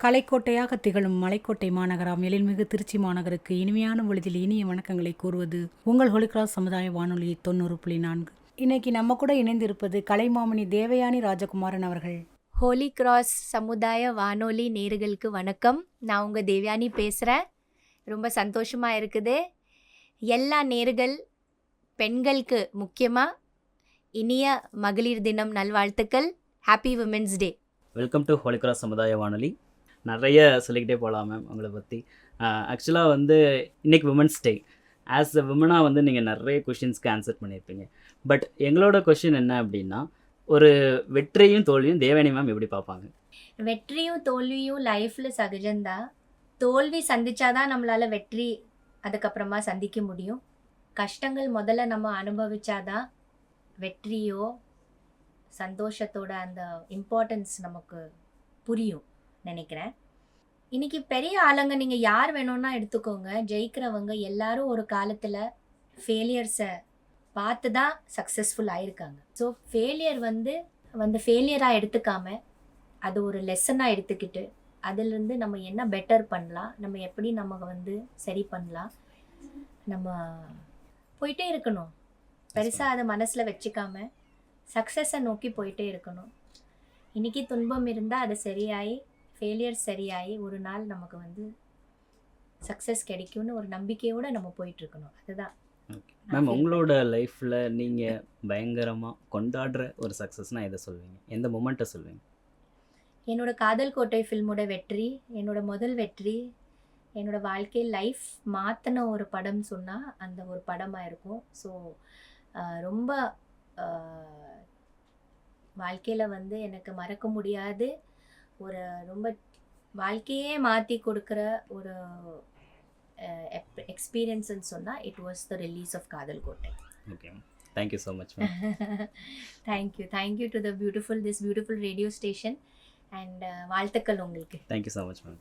கலைக்கோட்டையாக திகழும் மலைக்கோட்டை மாநகராம் எழில்மிகு திருச்சி மாநகருக்கு இனிமையான பொழுதில் இனிய வணக்கங்களை கூறுவது உங்கள் ஹோலிகிராஸ் சமுதாய வானொலி 90.4. இன்னைக்கு நம்ம கூட இணைந்திருப்பது கலைமாமணி தேவயானி ராஜகுமாரன் அவர்கள். ஹோலி கிராஸ் சமுதாய வானொலி நேயர்களுக்கு வணக்கம். நான் உங்கள் தேவயானி பேசுகிறேன். ரொம்ப சந்தோஷமாக இருக்குது. எல்லா நேயர்கள் பெண்களுக்கு முக்கியமாக இனிய மகளிர் தினம் நல்வாழ்த்துக்கள். Happy women's day. Welcome to Holy Cross சமுதாய வானொலி. நிறைய சொல்லிக்கிட்டே போகலாம் மேம் உங்களை பற்றி. ஆக்சுவலாக இன்றைக்கி விமன்ஸ் டே. ஆஸ் அ விமனாக நீங்கள் நிறைய கொஷின்ஸ்க்கு ஆன்சர் பண்ணியிருப்பீங்க. பட் எங்களோட கொஷின் என்ன அப்படின்னா, ஒரு வெற்றியும் தோல்வியும் தேவயானி மேம் எப்படி பார்ப்பாங்க? வெற்றியும் தோல்வியும் லைஃப்பில் சகஜம்தான். தோல்வி சந்திச்சாதான் நம்மளால் வெற்றி அதுக்கப்புறமா சந்திக்க முடியும். கஷ்டங்கள் முதல்ல நம்ம அனுபவிச்சாதான் வெற்றியோ சந்தோஷத்தோட அந்த இம்பார்ட்டன்ஸ் நமக்கு புரியும் நினைக்கிறேன். இன்றைக்கி பெரிய ஆளுங்க நீங்கள் யார் வேணும்னா எடுத்துக்கோங்க, ஜெயிக்கிறவங்க எல்லாரும் ஒரு காலத்தில் ஃபெயிலியர்ஸை பார்த்து தான் சக்ஸஸ்ஃபுல் ஆயிருக்காங்க. ஸோ ஃபெயிலியர் ஃபெயிலியராக எடுத்துக்காம அது ஒரு லெசனாக எடுத்துக்கிட்டு அதிலிருந்து நம்ம என்ன பெட்டர் பண்ணலாம், நம்ம எப்படி நம்ம சரி பண்ணலாம், நம்ம போயிட்டே இருக்கணும். பெருசாக அதை மனசில் வச்சுக்காம சக்ஸஸை நோக்கி போயிட்டே இருக்கணும். இன்றைக்கி துன்பம் இருந்தால் அது சரியாகி ஃபெயிலியர் சரியாகி ஒரு நாள் நமக்கு சக்ஸஸ் கிடைக்கும்னு ஒரு நம்பிக்கையோடு நம்ம போயிட்டுருக்கணும். அதுதான் மேம். உங்களோட லைஃப்பில் நீங்கள் பயங்கரமாக கொண்டாடுற ஒரு சக்ஸஸ்னால் எதை சொல்வீங்க? எந்த மொமெண்ட்டை சொல்வீங்க? என்னோடய காதல் கோட்டை ஃபில்மோட வெற்றி, என்னோடய முதல் வெற்றி, என்னோடய வாழ்க்கை லைஃப் மாற்றின ஒரு படம் சொன்னால் அந்த ஒரு படமாக இருக்கும். ஸோ ரொம்ப வாழ்க்கையில் எனக்கு மறக்க முடியாது ஒரு ரொம்ப வாழ்க்கையே மாற்றி கொடுக்குற ஒரு எக்ஸ்பீரியன்ஸ்ன்னு சொன்னால் it was the release of Kadhal Kottai. Okay, thank you so much. Thank you to the beautiful radio station and வாழ்த்துக்கள் உங்களுக்கு. Thank you so much ma'am.